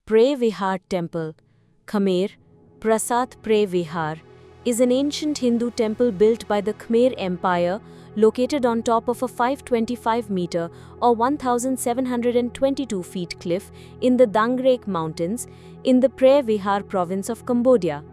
Preah Vihear Temple, Khmer, Prasat Preah Vihear, is an ancient Hindu temple built by the Khmer Empire located on top of a 525-meter or 1,722 feet cliff in the Dangrek Mountains in the Preah Vihear province of Cambodia.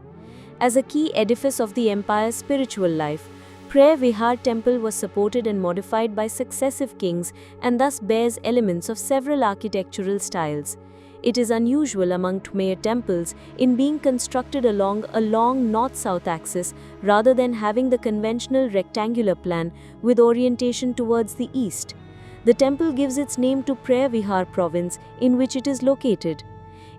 As a key edifice of the empire's spiritual life, Preah Vihear temple was supported and modified by successive kings and thus bears elements of several architectural styles. It is unusual among Khmer temples in being constructed along a long north-south axis rather than having the conventional rectangular plan with orientation towards the east. The temple gives its name to Preah Vihear province in which it is located.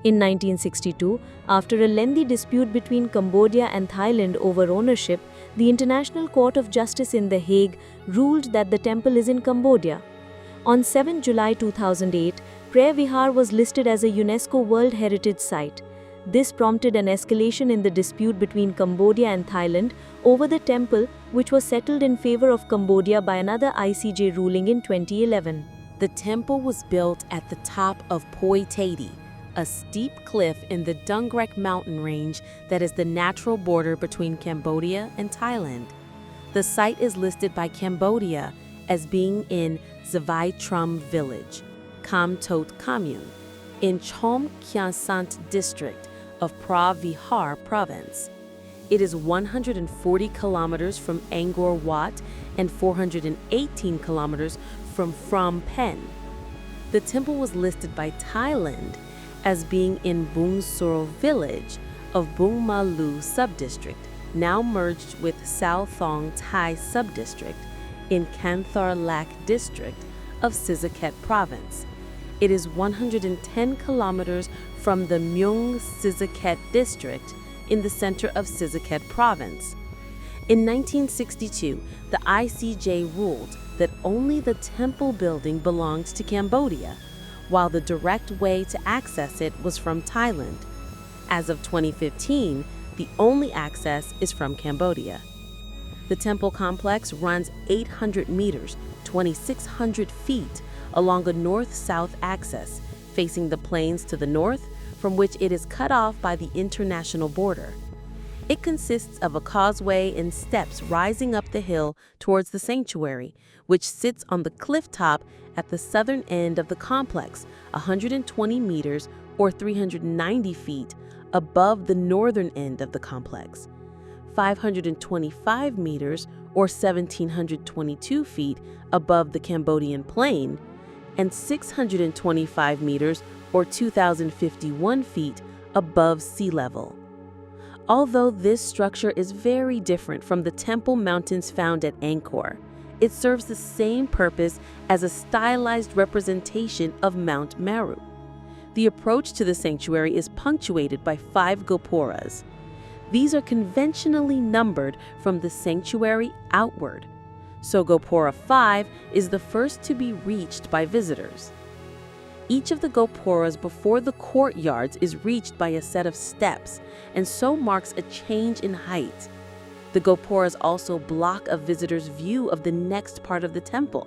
In 1962, after a lengthy dispute between Cambodia and Thailand over ownership, the International Court of Justice in The Hague ruled that the temple is in Cambodia. On 7 July 2008, Preah Vihear was listed as a UNESCO World Heritage Site. This prompted an escalation in the dispute between Cambodia and Thailand over the temple, which was settled in favor of Cambodia by another ICJ ruling in 2011. The temple was built at the top of Poi Tati, a steep cliff in the Dangrek mountain range that is the natural border between Cambodia and Thailand. The site is listed by Cambodia as being in Zavai Trum village, Kam Tot commune, in Chom Kya Sant district of Preah Vihear province. It is 140 kilometers from Angkor Wat and 418 kilometers from Phnom Penh. The temple was listed by Thailand as being in Bung Suro village of Bung Malu subdistrict, now merged with Sao Thong Thai subdistrict in Kanthar Lak district of Sisaket province. It is 110 kilometers from the Myung Sisaket district in the center of Sisaket province. In 1962, the ICJ ruled that only the temple building belonged to Cambodia, while the direct way to access it was from Thailand. As of 2015, the only access is from Cambodia. The temple complex runs 800 meters, 2,600 feet, along a north-south axis, facing the plains to the north, from which it is cut off by the international border. It consists of a causeway and steps rising up the hill towards the sanctuary, which sits on the cliff top at the southern end of the complex, 120 meters or 390 feet above the northern end of the complex, 525 meters or 1,722 feet above the Cambodian plain, and 625 meters or 2,051 feet above sea level. Although this structure is very different from the temple mountains found at Angkor, it serves the same purpose as a stylized representation of Mount Meru. The approach to the sanctuary is punctuated by 5 gopuras. These are conventionally numbered from the sanctuary outward, so Gopura 5 is the first to be reached by visitors. Each of the gopuras before the courtyards is reached by a set of steps, and so marks a change in height. The gopuras also block a visitor's view of the next part of the temple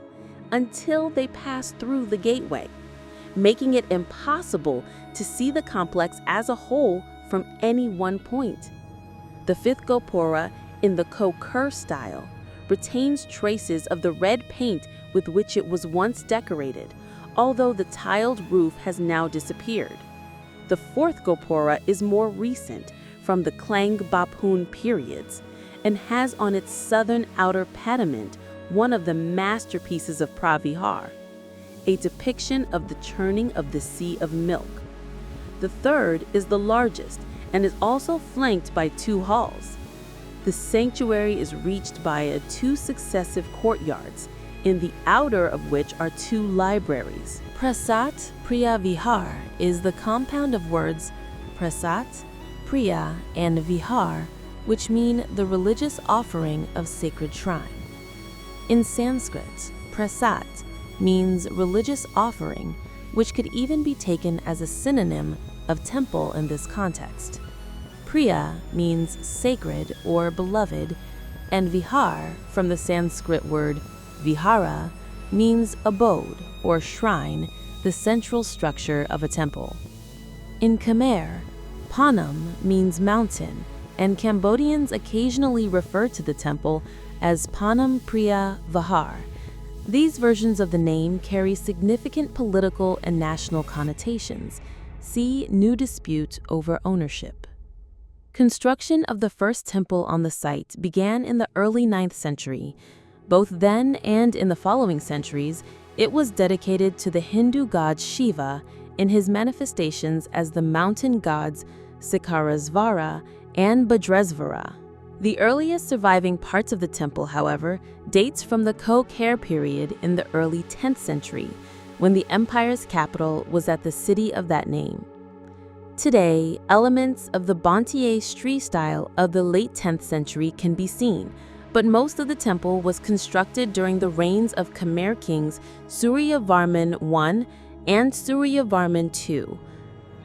until they pass through the gateway, making it impossible to see the complex as a whole from any one point. The 5th gopura, in the Khmer style, retains traces of the red paint with which it was once decorated, although the tiled roof has now disappeared. The 4th gopura is more recent, from the Klang Bapun periods, and has on its southern outer pediment one of the masterpieces of Preah Vihear, a depiction of the churning of the Sea of Milk. The 3rd is the largest and is also flanked by 2 halls. The sanctuary is reached by 2 successive courtyards, in the outer of which are 2 libraries. Prasat Preah Vihear is the compound of words Prasat, Preah, and Vihear, which mean the religious offering of sacred shrine. In Sanskrit, Prasat means religious offering, which could even be taken as a synonym of temple in this context. Preah means sacred or beloved, and Vihear, from the Sanskrit word Vihara, means abode or shrine, the central structure of a temple. In Khmer, Phnom means mountain, and Cambodians occasionally refer to the temple as Phnom Preah Vihear. These versions of the name carry significant political and national connotations. See new dispute over ownership. Construction of the first temple on the site began in the early 9th century. Both then and in the following centuries, it was dedicated to the Hindu god Shiva in his manifestations as the mountain gods Sikarasvara and Bhadresvara. The earliest surviving parts of the temple, however, dates from the Khmer period in the early 10th century, when the empire's capital was at the city of that name. Today, elements of the Bantier Sri style of the late 10th century can be seen, but most of the temple was constructed during the reigns of Khmer kings Suryavarman I and Suryavarman II.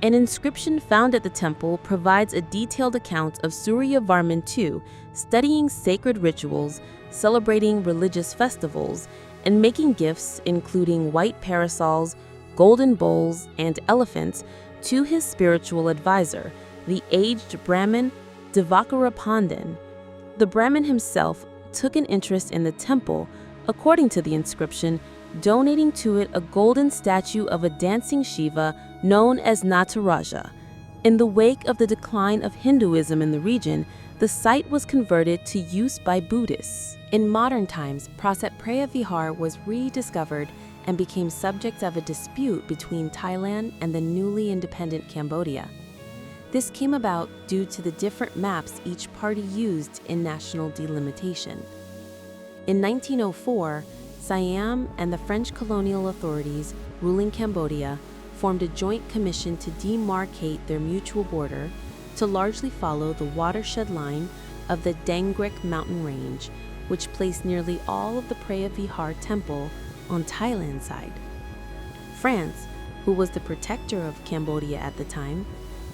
An inscription found at the temple provides a detailed account of Suryavarman II studying sacred rituals, celebrating religious festivals, and making gifts including white parasols, golden bowls, and elephants to his spiritual advisor, the aged Brahmin Divakara Pandit. The Brahmin himself took an interest in the temple, according to the inscription, donating to it a golden statue of a dancing Shiva known as Nataraja. In the wake of the decline of Hinduism in the region, the site was converted to use by Buddhists. In modern times, Preah Vihear was rediscovered and became subject of a dispute between Thailand and the newly independent Cambodia. This came about due to the different maps each party used in national delimitation. In 1904, Siam and the French colonial authorities ruling Cambodia formed a joint commission to demarcate their mutual border to largely follow the watershed line of the Dangrek mountain range, which placed nearly all of the Preah Vihear temple on Thailand's side. France, who was the protector of Cambodia at the time,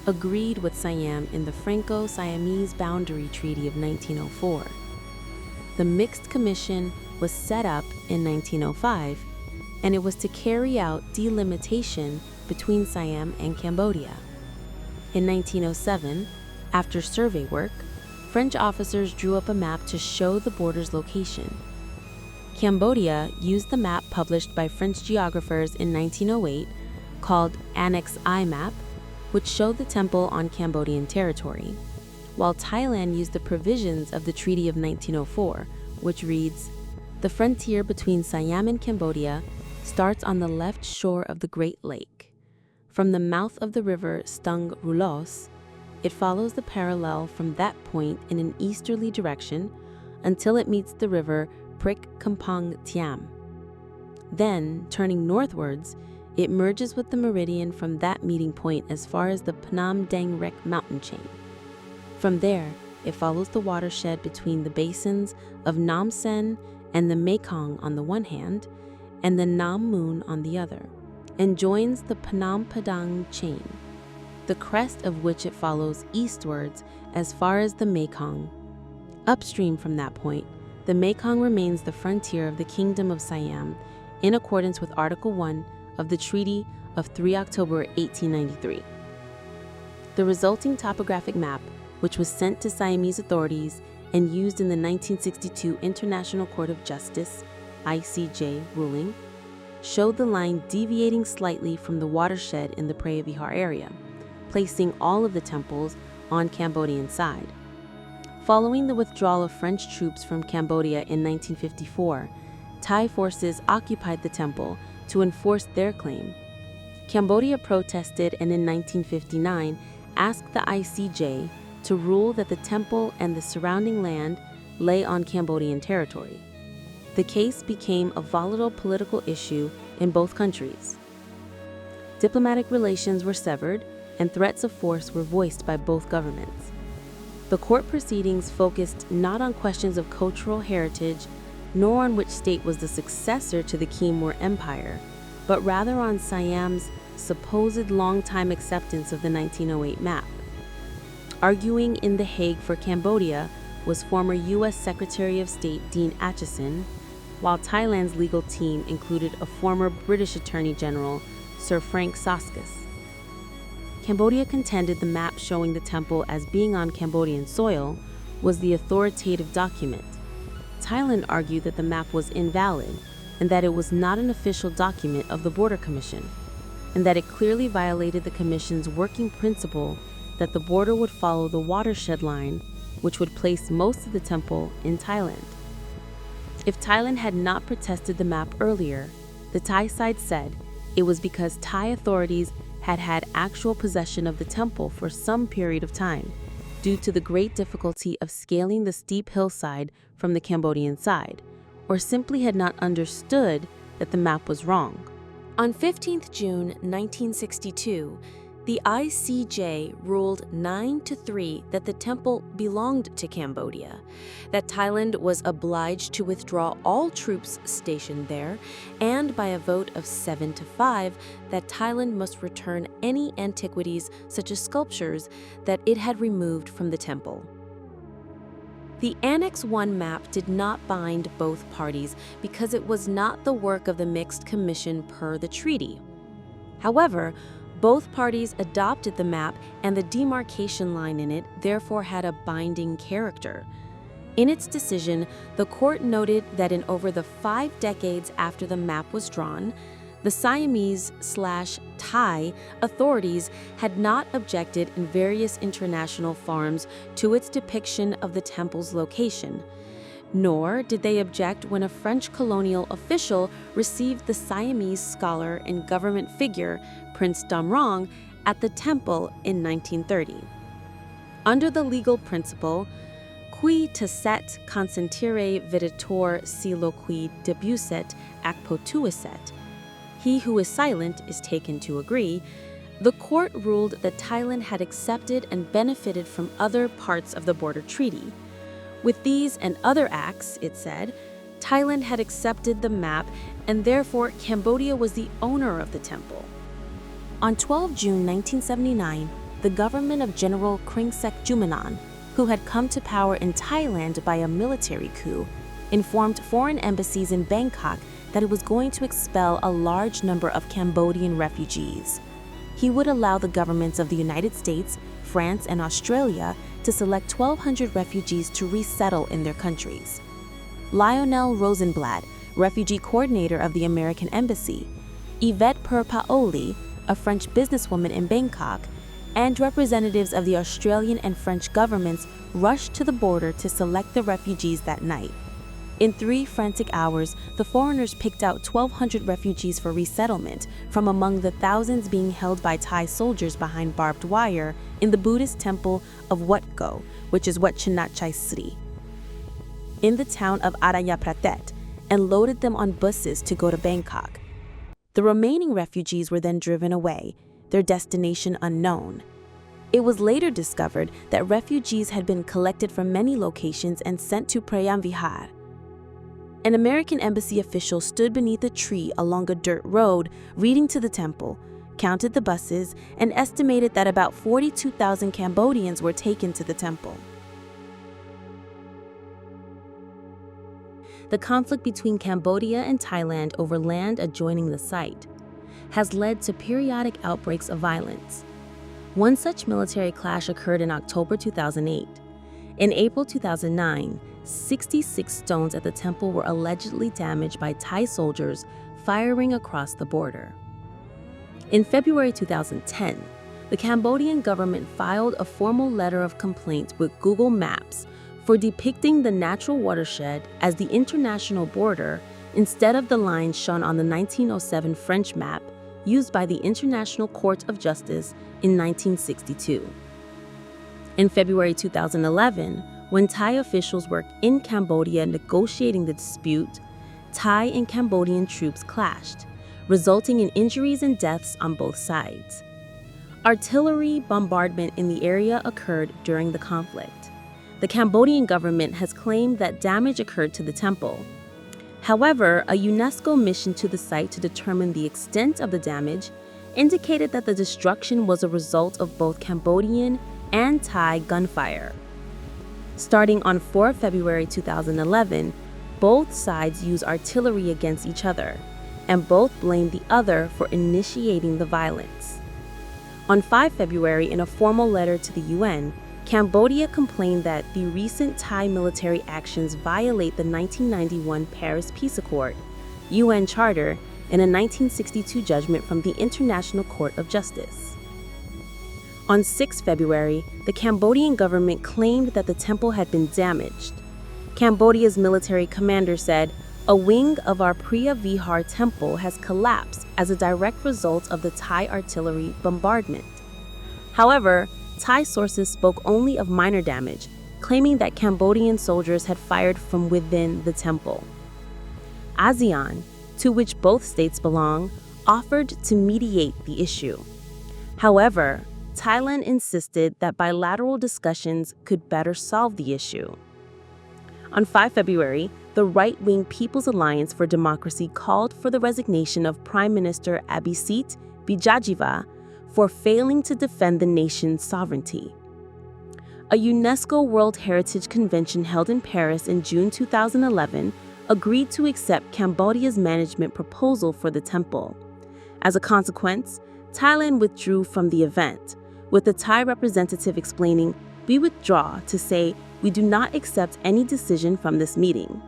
agreed with Siam in the Franco-Siamese Boundary Treaty of 1904. The Mixed Commission was set up in 1905, and it was to carry out delimitation between Siam and Cambodia. In 1907, after survey work, French officers drew up a map to show the border's location. Cambodia used the map published by French geographers in 1908, called Annex I map, which showed the temple on Cambodian territory, while Thailand used the provisions of the Treaty of 1904, which reads, "The frontier between Siam and Cambodia starts on the left shore of the Great Lake. From the mouth of the river Stung Rulos, it follows the parallel from that point in an easterly direction until it meets the river Prik Kampong Tiam. Then, turning northwards, it merges with the meridian from that meeting point as far as the Phnom Dangrek mountain chain. From there, it follows the watershed between the basins of Nam Sen and the Mekong on the one hand, and the Nam Moon on the other, and joins the Phnom Padang chain, the crest of which it follows eastwards as far as the Mekong. Upstream from that point, the Mekong remains the frontier of the Kingdom of Siam in accordance with Article 1 of the Treaty of 3 October 1893. The resulting topographic map, which was sent to Siamese authorities and used in the 1962 International Court of Justice (ICJ) ruling, showed the line deviating slightly from the watershed in the Preah Vihear area, placing all of the temples on Cambodian side. Following the withdrawal of French troops from Cambodia in 1954, Thai forces occupied the temple to enforce their claim. Cambodia protested and in 1959 asked the ICJ to rule that the temple and the surrounding land lay on Cambodian territory. The case became a volatile political issue in both countries. Diplomatic relations were severed and threats of force were voiced by both governments. The court proceedings focused not on questions of cultural heritage, nor on which state was the successor to the Khmer Empire, but rather on Siam's supposed long-time acceptance of the 1908 map. Arguing in The Hague for Cambodia was former U.S. Secretary of State Dean Acheson, while Thailand's legal team included a former British Attorney General, Sir Frank Soskus. Cambodia contended the map showing the temple as being on Cambodian soil was the authoritative document. Thailand argued that the map was invalid and that it was not an official document of the Border Commission, and that it clearly violated the Commission's working principle that the border would follow the watershed line, which would place most of the temple in Thailand. If Thailand had not protested the map earlier, the Thai side said it was because Thai authorities had had actual possession of the temple for some period of time, due to the great difficulty of scaling the steep hillside from the Cambodian side, or simply had not understood that the map was wrong. On 15 June 1962, the ICJ ruled 9-3 that the temple belonged to Cambodia, that Thailand was obliged to withdraw all troops stationed there, and by a vote of 7-5 that Thailand must return any antiquities such as sculptures that it had removed from the temple. The Annex I map did not bind both parties because it was not the work of the Mixed Commission per the treaty. However, both parties adopted the map, and the demarcation line in it therefore had a binding character. In its decision, the court noted that in over the 5 decades after the map was drawn, the Siamese/Thai authorities had not objected in various international forums to its depiction of the temple's location, nor did they object when a French colonial official received the Siamese scholar and government figure, Prince Damrong, at the temple in 1930. Under the legal principle, qui tacet consentire videtur si loqui debuset ac potuiset, he who is silent is taken to agree, the court ruled that Thailand had accepted and benefited from other parts of the border treaty. With these and other acts, it said, Thailand had accepted the map, and therefore Cambodia was the owner of the temple. On 12 June 1979, the government of General Kringsek Jumanon, who had come to power in Thailand by a military coup, informed foreign embassies in Bangkok that it was going to expel a large number of Cambodian refugees. He would allow the governments of the United States, France, and Australia to select 1,200 refugees to resettle in their countries. Lionel Rosenblatt, refugee coordinator of the American Embassy, Yvette Paoli, a French businesswoman in Bangkok, and representatives of the Australian and French governments rushed to the border to select the refugees that night. In 3 frantic hours, the foreigners picked out 1,200 refugees for resettlement from among the thousands being held by Thai soldiers behind barbed wire in the Buddhist temple of Wat Go, which is Wat Chinat Chai Sri, in the town of Arayapratet, and loaded them on buses to go to Bangkok. The remaining refugees were then driven away, their destination unknown. It was later discovered that refugees had been collected from many locations and sent to Preah Vihear. An American embassy official stood beneath a tree along a dirt road leading to the temple, counted the buses, and estimated that about 42,000 Cambodians were taken to the temple. The conflict between Cambodia and Thailand over land adjoining the site has led to periodic outbreaks of violence. One such military clash occurred in October 2008. In April 2009, 66 stones at the temple were allegedly damaged by Thai soldiers firing across the border. In February 2010, the Cambodian government filed a formal letter of complaint with Google Maps for depicting the natural watershed as the international border instead of the lines shown on the 1907 French map used by the International Court of Justice in 1962. In February 2011, when Thai officials were in Cambodia negotiating the dispute, Thai and Cambodian troops clashed, resulting in injuries and deaths on both sides. Artillery bombardment in the area occurred during the conflict. The Cambodian government has claimed that damage occurred to the temple. However, a UNESCO mission to the site to determine the extent of the damage indicated that the destruction was a result of both Cambodian and Thai gunfire. Starting on 4 February 2011, both sides used artillery against each other, and both blamed the other for initiating the violence. On 5 February, in a formal letter to the UN, Cambodia complained that the recent Thai military actions violate the 1991 Paris Peace Accord, UN Charter, and a 1962 judgment from the International Court of Justice. On 6 February, the Cambodian government claimed that the temple had been damaged. Cambodia's military commander said, "A wing of our Preah Vihear temple has collapsed as a direct result of the Thai artillery bombardment." However, Thai sources spoke only of minor damage, claiming that Cambodian soldiers had fired from within the temple. ASEAN, to which both states belong, offered to mediate the issue. However, Thailand insisted that bilateral discussions could better solve the issue. On 5 February, the right-wing People's Alliance for Democracy called for the resignation of Prime Minister Abhisit Vejjajiva for failing to defend the nation's sovereignty. A UNESCO World Heritage Convention held in Paris in June 2011 agreed to accept Cambodia's management proposal for the temple. As a consequence, Thailand withdrew from the event, with the Thai representative explaining, "We withdraw to say we do not accept any decision from this meeting."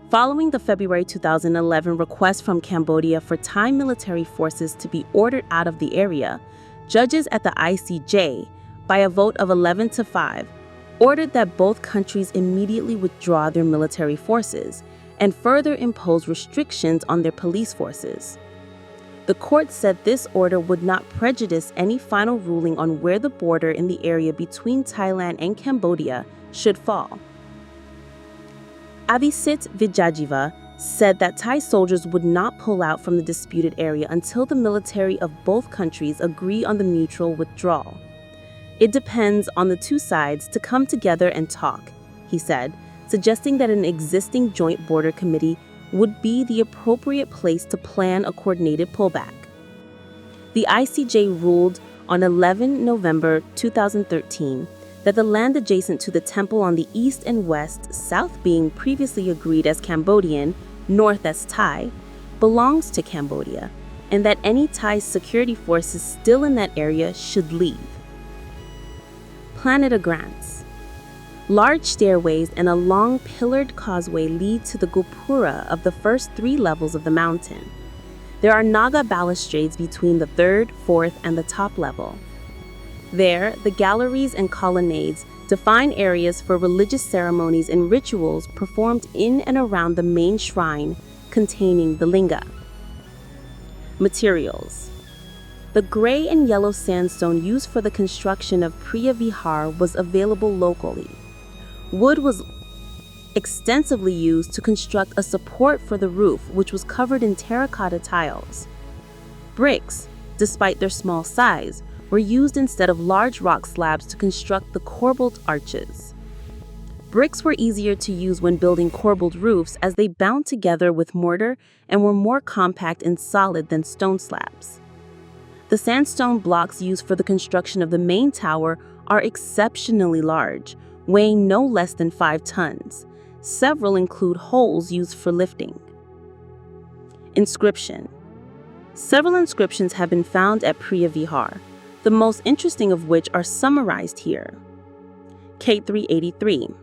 Following the February 2011 request from Cambodia for Thai military forces to be ordered out of the area, judges at the ICJ, by a vote of 11 to 5, ordered that both countries immediately withdraw their military forces and further impose restrictions on their police forces. The court said this order would not prejudice any final ruling on where the border in the area between Thailand and Cambodia should fall. Abhisit Vejjajiva said that Thai soldiers would not pull out from the disputed area until the military of both countries agree on the mutual withdrawal. "It depends on the two sides to come together and talk," he said, suggesting that an existing joint border committee would be the appropriate place to plan a coordinated pullback. The ICJ ruled on 11 November 2013 that the land adjacent to the temple on the east and west, south being previously agreed as Cambodian, north as Thai, belongs to Cambodia, and that any Thai security forces still in that area should leave. Planeta grants. Large stairways and a long pillared causeway lead to the gopura of the first 3 levels of the mountain. There are Naga balustrades between the 3rd, 4th, and the top level. There, the galleries and colonnades define areas for religious ceremonies and rituals performed in and around the main shrine containing the linga. Materials. The gray and yellow sandstone used for the construction of Preah Vihear was available locally. Wood was extensively used to construct a support for the roof, which was covered in terracotta tiles. Bricks, despite their small size, were used instead of large rock slabs to construct the corbelled arches. Bricks were easier to use when building corbelled roofs as they bound together with mortar and were more compact and solid than stone slabs. The sandstone blocks used for the construction of the main tower are exceptionally large, weighing no less than 5 tons. Several include holes used for lifting. Inscription. Several inscriptions have been found at Preah Vihear, the most interesting of which are summarized here. K383,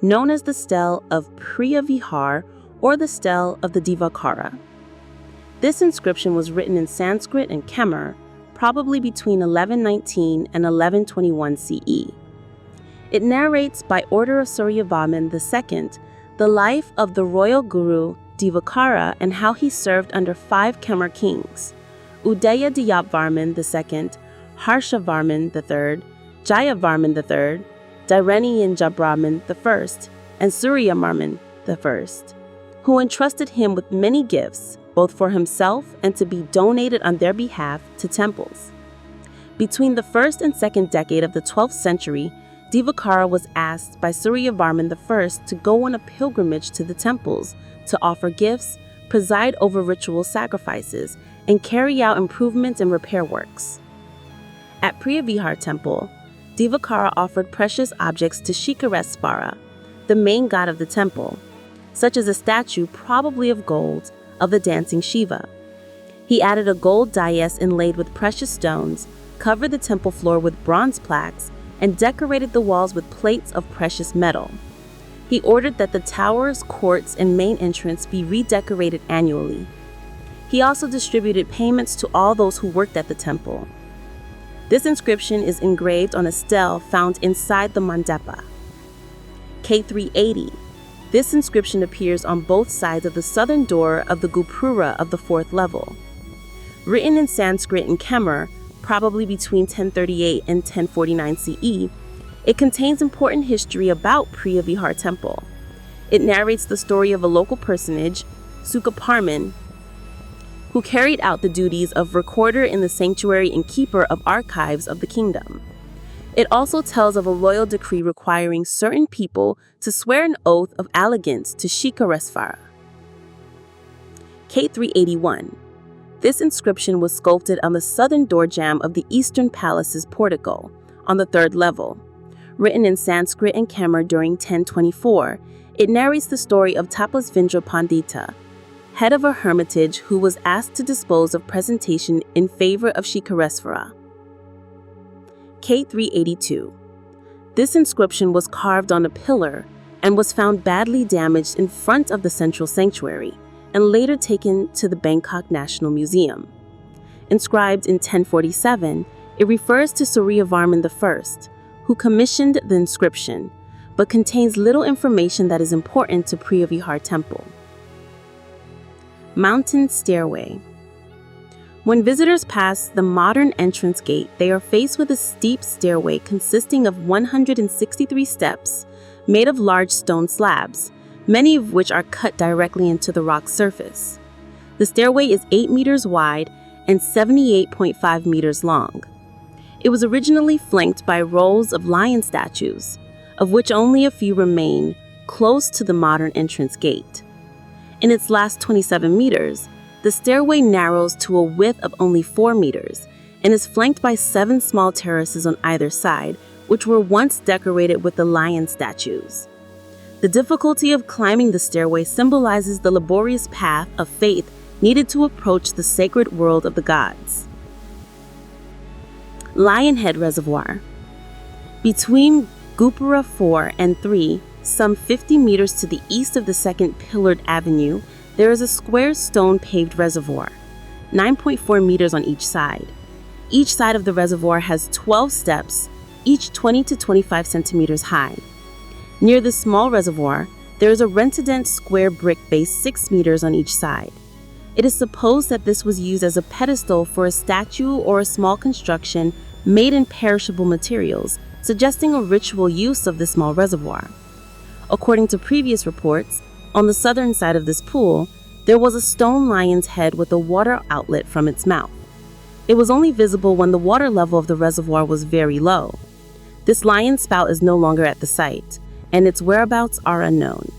known as the Stele of Preah Vihear or the Stele of the Divakara. This inscription was written in Sanskrit and Khmer, probably between 1119 and 1121 CE. It narrates by order of Suryavarman II the life of the royal guru Divakara and how he served under 5 Khmer kings, Udaya Diyapvarman II, Harshavarman III, Jayavarman III, Dhiraniyanjabraman I, and Suryavarman I, who entrusted him with many gifts, both for himself and to be donated on their behalf to temples. Between the 1st and 2nd decade of the 12th century, Divakara was asked by Suryavarman I to go on a pilgrimage to the temples to offer gifts, preside over ritual sacrifices, and carry out improvements and repair works. At Preah Vihear Temple, Divakara offered precious objects to Shikareswara, the main god of the temple, such as a statue, probably of gold, of the dancing Shiva. He added a gold dais inlaid with precious stones, covered the temple floor with bronze plaques, and decorated the walls with plates of precious metal. He ordered that the towers, courts, and main entrance be redecorated annually. He also distributed payments to all those who worked at the temple. This inscription is engraved on a stele found inside the mandapa. K380. This inscription appears on both sides of the southern door of the Gopura of the 4th level. Written in Sanskrit and Khmer, probably between 1038 and 1049 CE, it contains important history about Preah Vihear Temple. It narrates the story of a local personage, Sukaparman, who carried out the duties of recorder in the sanctuary and keeper of archives of the kingdom. It also tells of a royal decree requiring certain people to swear an oath of allegiance to Shikaresvara. K381. This inscription was sculpted on the southern doorjamb of the Eastern Palace's portico, on the 3rd level. Written in Sanskrit and Khmer during 1024, it narrates the story of Tapas Vindra Pandita, head of a hermitage who was asked to dispose of presentation in favor of Shikaresvara. K382. This inscription was carved on a pillar and was found badly damaged in front of the central sanctuary, and later taken to the Bangkok National Museum. Inscribed in 1047, it refers to Suryavarman I, who commissioned the inscription, but contains little information that is important to Preah Vihear Temple. Mountain Stairway. When visitors pass the modern entrance gate, they are faced with a steep stairway consisting of 163 steps made of large stone slabs, many of which are cut directly into the rock surface. The stairway is 8 meters wide and 78.5 meters long. It was originally flanked by rows of lion statues, of which only a few remain close to the modern entrance gate. In its last 27 meters, the stairway narrows to a width of only 4 meters and is flanked by 7 small terraces on either side, which were once decorated with the lion statues. The difficulty of climbing the stairway symbolizes the laborious path of faith needed to approach the sacred world of the gods. Lionhead Reservoir. Between Gopura 4 and 3, some 50 meters to the east of the second pillared avenue, there is a square stone paved reservoir, 9.4 meters on each side. Each side of the reservoir has 12 steps, each 20 to 25 centimeters high. Near the small reservoir, there is a rent-a-dent square brick base 6 meters on each side. It is supposed that this was used as a pedestal for a statue or a small construction made in perishable materials, suggesting a ritual use of the small reservoir. According to previous reports, on the southern side of this pool, there was a stone lion's head with a water outlet from its mouth. It was only visible when the water level of the reservoir was very low. This lion spout is no longer at the site, and its whereabouts are unknown.